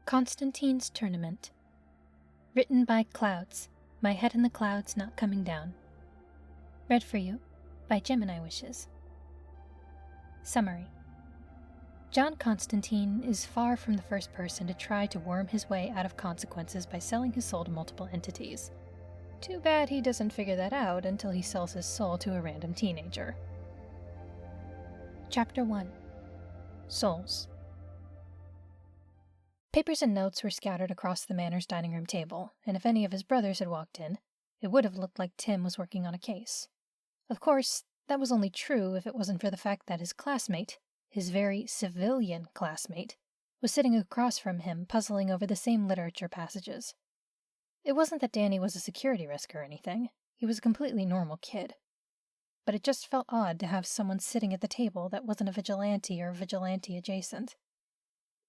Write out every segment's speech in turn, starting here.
Constantine's Tournament. Written by Clouds, My Head in the Clouds Not Coming Down. Read for you by Gemini Wishes. Summary. John Constantine is far from the first person to try to worm his way out of consequences by selling his soul to multiple entities. Too bad he doesn't figure that out until he sells his soul to a random teenager. Chapter 1. Souls. Papers and notes were scattered across the manor's dining room table, and if any of his brothers had walked in, it would have looked like Tim was working on a case. Of course, that was only true if it wasn't for the fact that his classmate, his very civilian classmate, was sitting across from him puzzling over the same literature passages. It wasn't that Danny was a security risk or anything. He was a completely normal kid. But it just felt odd to have someone sitting at the table that wasn't a vigilante or vigilante adjacent.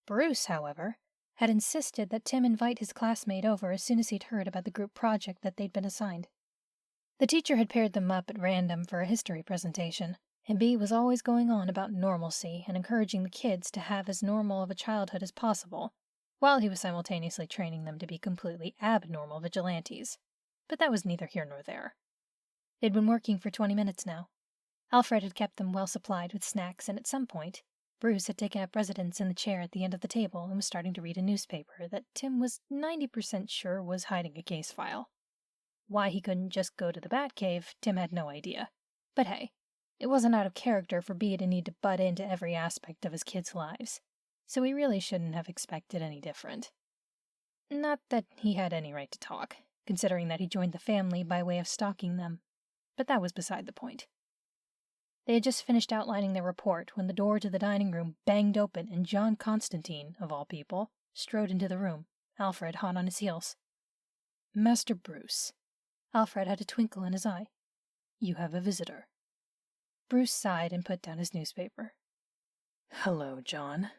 Bruce, however, had insisted that Tim invite his classmate over as soon as he'd heard about the group project that they'd been assigned. The teacher had paired them up at random for a history presentation, and B was always going on about normalcy and encouraging the kids to have as normal of a childhood as possible, while he was simultaneously training them to be completely abnormal vigilantes. But that was neither here nor there. They'd been working for 20 minutes now. Alfred had kept them well supplied with snacks, and at some point, Bruce had taken up residence in the chair at the end of the table and was starting to read a newspaper that Tim was 90% sure was hiding a case file. Why he couldn't just go to the Batcave, Tim had no idea. But hey, it wasn't out of character for B to need to butt into every aspect of his kids' lives, so he really shouldn't have expected any different. Not that he had any right to talk, considering that he joined the family by way of stalking them, but that was beside the point. They had just finished outlining their report when the door to the dining room banged open and John Constantine, of all people, strode into the room, Alfred hot on his heels. "Master Bruce." Alfred had a twinkle in his eye. "You have a visitor." Bruce sighed and put down his newspaper. "Hello, John."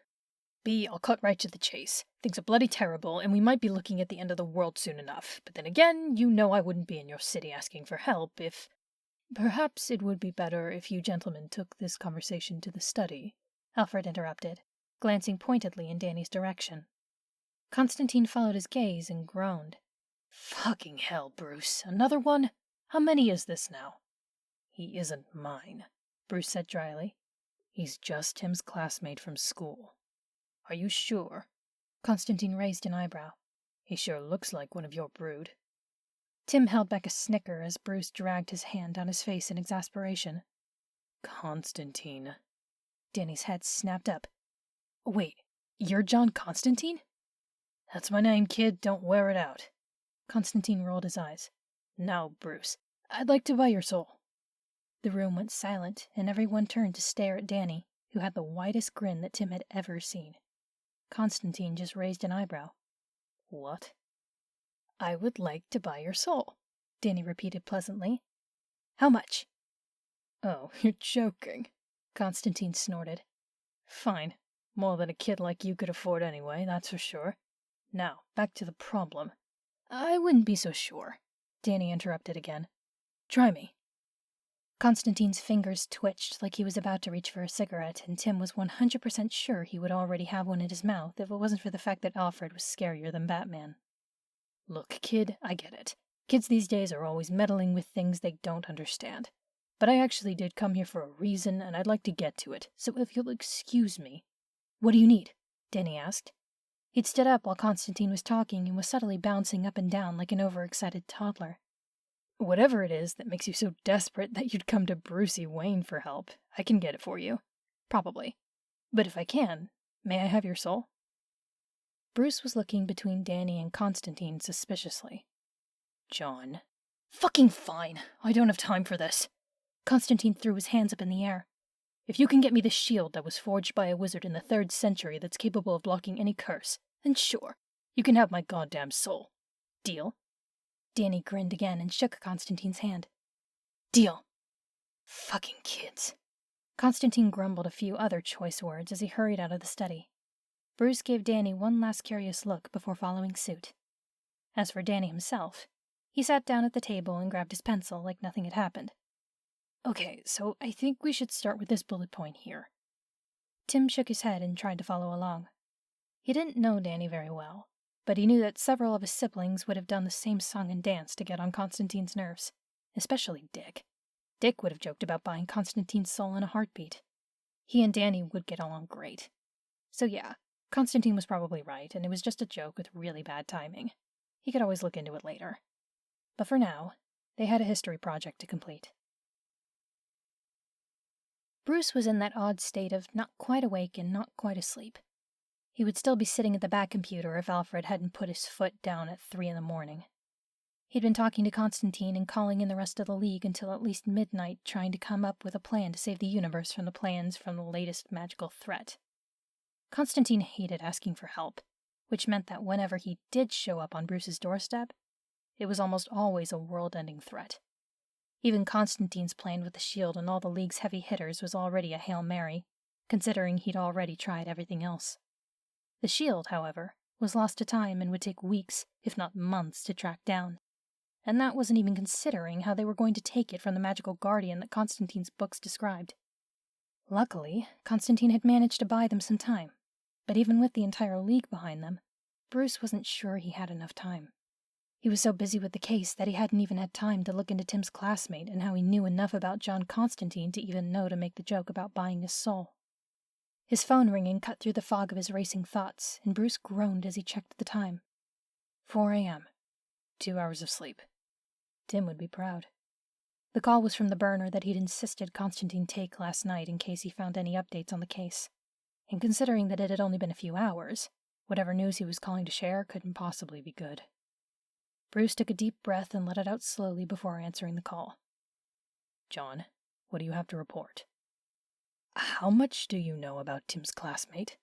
"B, I'll cut right to the chase. Things are bloody terrible, and we might be looking at the end of the world soon enough. But then again, you know I wouldn't be in your city asking for help if— "Perhaps it would be better if you gentlemen took this conversation to the study," Alfred interrupted, glancing pointedly in Danny's direction. Constantine followed his gaze and groaned. "Fucking hell, Bruce. Another one? How many is this now?" "He isn't mine," Bruce said dryly. "He's just Tim's classmate from school." "Are you sure?" Constantine raised an eyebrow. "He sure looks like one of your brood." Tim held back a snicker as Bruce dragged his hand down his face in exasperation. "Constantine." Danny's head snapped up. "Wait, you're John Constantine?" "That's my name, kid. Don't wear it out." Constantine rolled his eyes. "Now, Bruce, I'd like to buy your soul." The room went silent, and everyone turned to stare at Danny, who had the widest grin that Tim had ever seen. Constantine just raised an eyebrow. "What?" "I would like to buy your soul," Danny repeated pleasantly. "How much?" "Oh, you're joking," Constantine snorted. "Fine. More than a kid like you could afford anyway, that's for sure. Now, back to the problem." "I wouldn't be so sure," Danny interrupted again. "Try me." Constantine's fingers twitched like he was about to reach for a cigarette, and Tim was 100% sure he would already have one in his mouth if it wasn't for the fact that Alfred was scarier than Batman. "Look, kid, I get it. Kids these days are always meddling with things they don't understand. But I actually did come here for a reason, and I'd like to get to it, so if you'll excuse me—" "What do you need?" Danny asked. He'd stood up while Constantine was talking and was subtly bouncing up and down like an overexcited toddler. "Whatever it is that makes you so desperate that you'd come to Brucey Wayne for help, I can get it for you. Probably. But if I can, may I have your soul?" Bruce was looking between Danny and Constantine suspiciously. "John." "Fucking fine. I don't have time for this." Constantine threw his hands up in the air. "If you can get me the shield that was forged by a wizard in the 3rd century that's capable of blocking any curse, then sure, you can have my goddamn soul. Deal?" Danny grinned again and shook Constantine's hand. "Deal." "Fucking kids." Constantine grumbled a few other choice words as he hurried out of the study. Bruce gave Danny one last curious look before following suit. As for Danny himself, he sat down at the table and grabbed his pencil like nothing had happened. "Okay, so I think we should start with this bullet point here." Tim shook his head and tried to follow along. He didn't know Danny very well, but he knew that several of his siblings would have done the same song and dance to get on Constantine's nerves, especially Dick. Dick would have joked about buying Constantine's soul in a heartbeat. He and Danny would get along great. So yeah, Constantine was probably right, and it was just a joke with really bad timing. He could always look into it later. But for now, they had a history project to complete. Bruce was in that odd state of not quite awake and not quite asleep. He would still be sitting at the back computer if Alfred hadn't put his foot down at 3 a.m. He'd been talking to Constantine and calling in the rest of the League until at least midnight, trying to come up with a plan to save the universe from the plans from the latest magical threat. Constantine hated asking for help, which meant that whenever he did show up on Bruce's doorstep, it was almost always a world-ending threat. Even Constantine's plan with the shield and all the League's heavy hitters was already a Hail Mary, considering he'd already tried everything else. The shield, however, was lost to time and would take weeks, if not months, to track down. And that wasn't even considering how they were going to take it from the magical guardian that Constantine's books described. Luckily, Constantine had managed to buy them some time, but even with the entire League behind them, Bruce wasn't sure he had enough time. He was so busy with the case that he hadn't even had time to look into Tim's classmate and how he knew enough about John Constantine to even know to make the joke about buying his soul. His phone ringing cut through the fog of his racing thoughts, and Bruce groaned as he checked the time. 4 a.m. 2 hours of sleep. Tim would be proud. The call was from the burner that he'd insisted Constantine take last night in case he found any updates on the case. And considering that it had only been a few hours, whatever news he was calling to share couldn't possibly be good. Bruce took a deep breath and let it out slowly before answering the call. John, what do you have to report? How much do you know about Tim's classmate?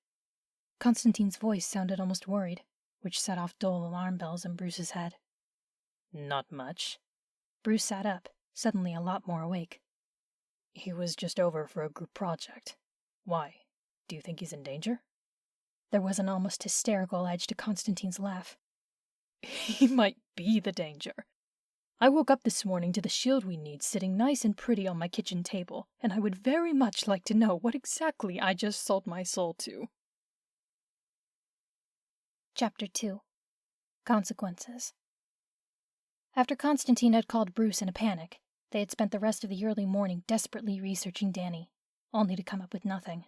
Constantine's voice sounded almost worried, which set off dull alarm bells in Bruce's head. Not much. Bruce sat up, suddenly a lot more awake. He was just over for a group project. Why? Do you think he's in danger? There was an almost hysterical edge to Constantine's laugh. He might be the danger. I woke up this morning to the shield we need sitting nice and pretty on my kitchen table, and I would very much like to know what exactly I just sold my soul to. Chapter 2. Consequences. After Constantine had called Bruce in a panic, they had spent the rest of the early morning desperately researching Danny, only to come up with nothing.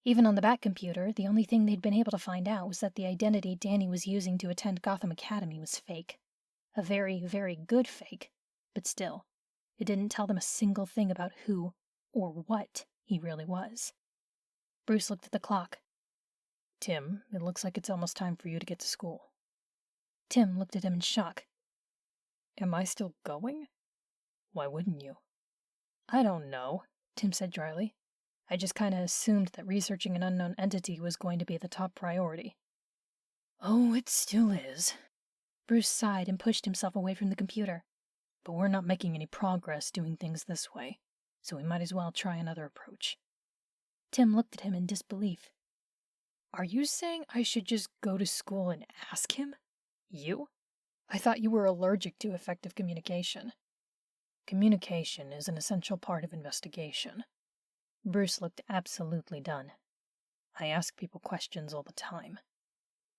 Even on the back computer, the only thing they'd been able to find out was that the identity Danny was using to attend Gotham Academy was fake. A very, very good fake, but still, it didn't tell them a single thing about who, or what, he really was. Bruce looked at the clock. Tim, it looks like it's almost time for you to get to school. Tim looked at him in shock. Am I still going? Why wouldn't you? I don't know, Tim said dryly. I just kinda assumed that researching an unknown entity was going to be the top priority. Oh, it still is. Bruce sighed and pushed himself away from the computer. But we're not making any progress doing things this way, so we might as well try another approach. Tim looked at him in disbelief. Are you saying I should just go to school and ask him? You? I thought you were allergic to effective communication. Communication is an essential part of investigation. Bruce looked absolutely done. I ask people questions all the time.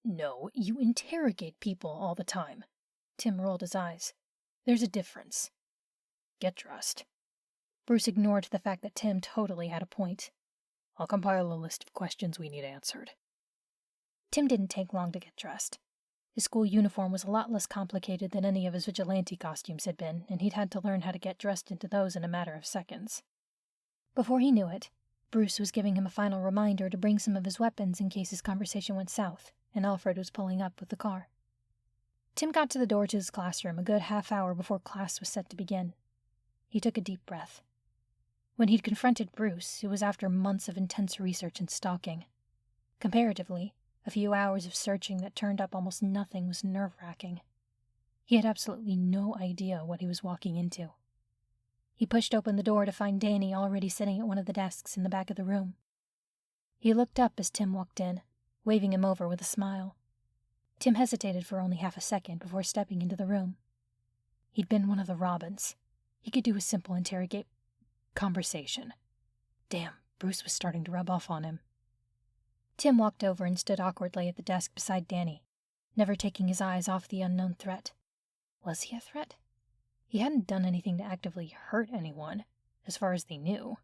No, you interrogate people all the time. Tim rolled his eyes. There's a difference. Get dressed. Bruce ignored the fact that Tim totally had a point. I'll compile a list of questions we need answered. Tim didn't take long to get dressed. His school uniform was a lot less complicated than any of his vigilante costumes had been, and he'd had to learn how to get dressed into those in a matter of seconds. Before he knew it, Bruce was giving him a final reminder to bring some of his weapons in case his conversation went south, and Alfred was pulling up with the car. Tim got to the door to his classroom a good half hour before class was set to begin. He took a deep breath. When he'd confronted Bruce, it was after months of intense research and stalking. Comparatively, a few hours of searching that turned up almost nothing was nerve-wracking. He had absolutely no idea what he was walking into. He pushed open the door to find Danny already sitting at one of the desks in the back of the room. He looked up as Tim walked in, waving him over with a smile. Tim hesitated for only half a second before stepping into the room. He'd been one of the Robins. He could do a simple conversation. Damn, Bruce was starting to rub off on him. Tim walked over and stood awkwardly at the desk beside Danny, never taking his eyes off the unknown threat. Was he a threat? He hadn't done anything to actively hurt anyone, as far as they knew,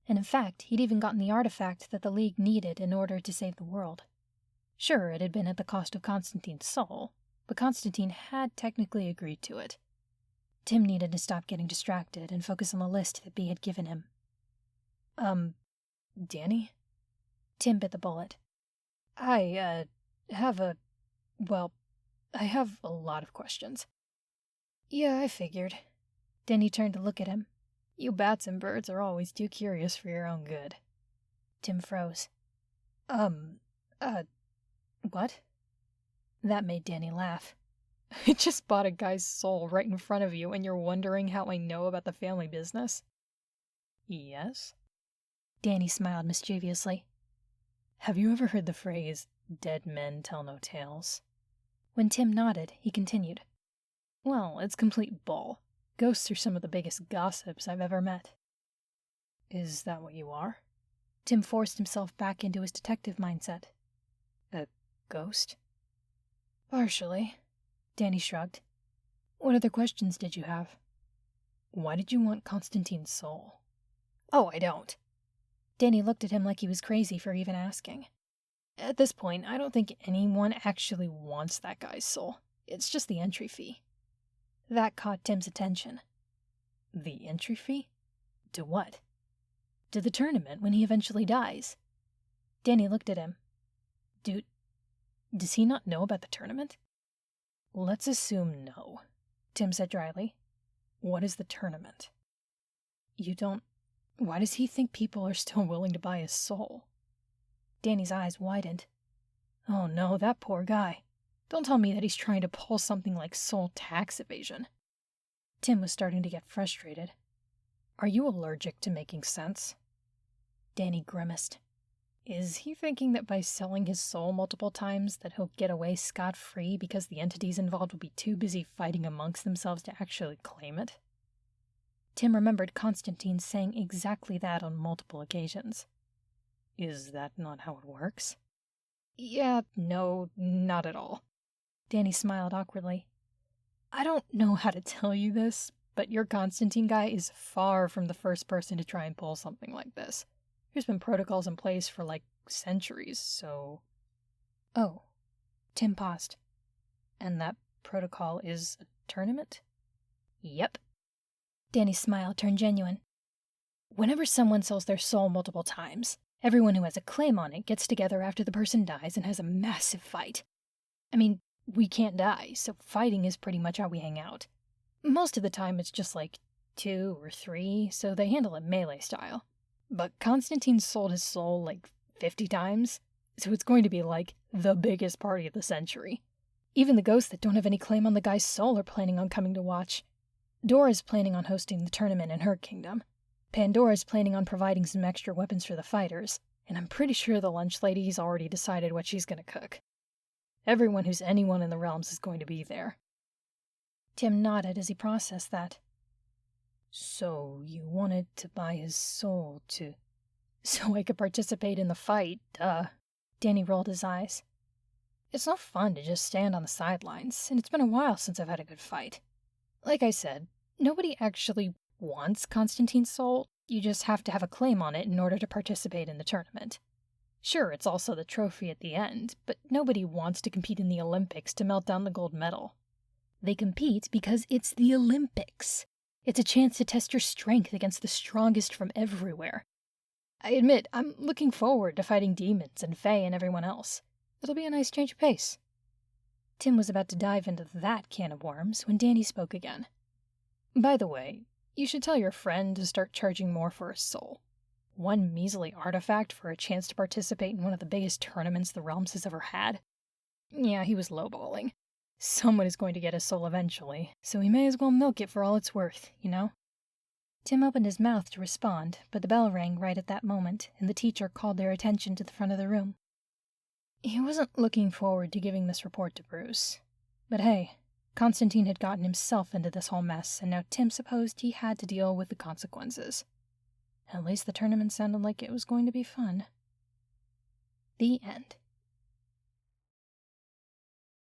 and in fact, he'd even gotten the artifact that the League needed in order to save the world. Sure, it had been at the cost of Constantine's soul, but Constantine had technically agreed to it. Tim needed to stop getting distracted and focus on the list that B had given him. Danny? Tim bit the bullet. I have a lot of questions. Yeah, I figured. Danny turned to look at him. You bats and birds are always too curious for your own good. Tim froze. What? That made Danny laugh. I just bought a guy's soul right in front of you and you're wondering how I know about the family business? Yes? Danny smiled mischievously. Have you ever heard the phrase, dead men tell no tales? When Tim nodded, he continued. Well, it's complete bull. Ghosts are some of the biggest gossips I've ever met. Is that what you are? Tim forced himself back into his detective mindset. A ghost? Partially. Danny shrugged. What other questions did you have? Why did you want Constantine's soul? Oh, I don't. Danny looked at him like he was crazy for even asking. At this point, I don't think anyone actually wants that guy's soul. It's just the entry fee. That caught Tim's attention. The entry fee? To what? To the tournament when he eventually dies. Danny looked at him. Does he not know about the tournament? Let's assume no, Tim said dryly. What is the tournament? Why does he think people are still willing to buy his soul? Danny's eyes widened. Oh no, that poor guy. Don't tell me that he's trying to pull something like soul tax evasion. Tim was starting to get frustrated. Are you allergic to making sense? Danny grimaced. Is he thinking that by selling his soul multiple times that he'll get away scot-free because the entities involved will be too busy fighting amongst themselves to actually claim it? Tim remembered Constantine saying exactly that on multiple occasions. Is that not how it works? Yeah, no, not at all. Danny smiled awkwardly. I don't know how to tell you this, but your Constantine guy is far from the first person to try and pull something like this. There's been protocols in place for, centuries, so... Oh. Tim paused. And that protocol is a tournament? Yep. Danny's smile turned genuine. Whenever someone sells their soul multiple times, everyone who has a claim on it gets together after the person dies and has a massive fight. I mean, we can't die, so fighting is pretty much how we hang out. Most of the time it's just 2 or 3, so they handle it melee style. But Constantine sold his soul 50 times, so it's going to be the biggest party of the century. Even the ghosts that don't have any claim on the guy's soul are planning on coming to watch. Dora's planning on hosting the tournament in her kingdom. Pandora's planning on providing some extra weapons for the fighters, and I'm pretty sure the lunch lady's already decided what she's gonna cook. Everyone who's anyone in the realms is going to be there. Tim nodded as he processed that. So you wanted to buy his soul to... So I could participate in the fight, duh. Danny rolled his eyes. It's not fun to just stand on the sidelines, and it's been a while since I've had a good fight. Like I said, nobody actually wants Constantine's soul, you just have to have a claim on it in order to participate in the tournament. Sure, it's also the trophy at the end, but nobody wants to compete in the Olympics to melt down the gold medal. They compete because it's the Olympics. It's a chance to test your strength against the strongest from everywhere. I admit, I'm looking forward to fighting demons and fae and everyone else. It'll be a nice change of pace. Tim was about to dive into that can of worms when Danny spoke again. By the way, you should tell your friend to start charging more for a soul. 1 measly artifact for a chance to participate in one of the biggest tournaments the realms has ever had? Yeah, he was lowballing. Someone is going to get a soul eventually, so we may as well milk it for all it's worth, you know? Tim opened his mouth to respond, but the bell rang right at that moment, and the teacher called their attention to the front of the room. He wasn't looking forward to giving this report to Bruce. But hey, Constantine had gotten himself into this whole mess, and now Tim supposed he had to deal with the consequences. At least the tournament sounded like it was going to be fun. The end.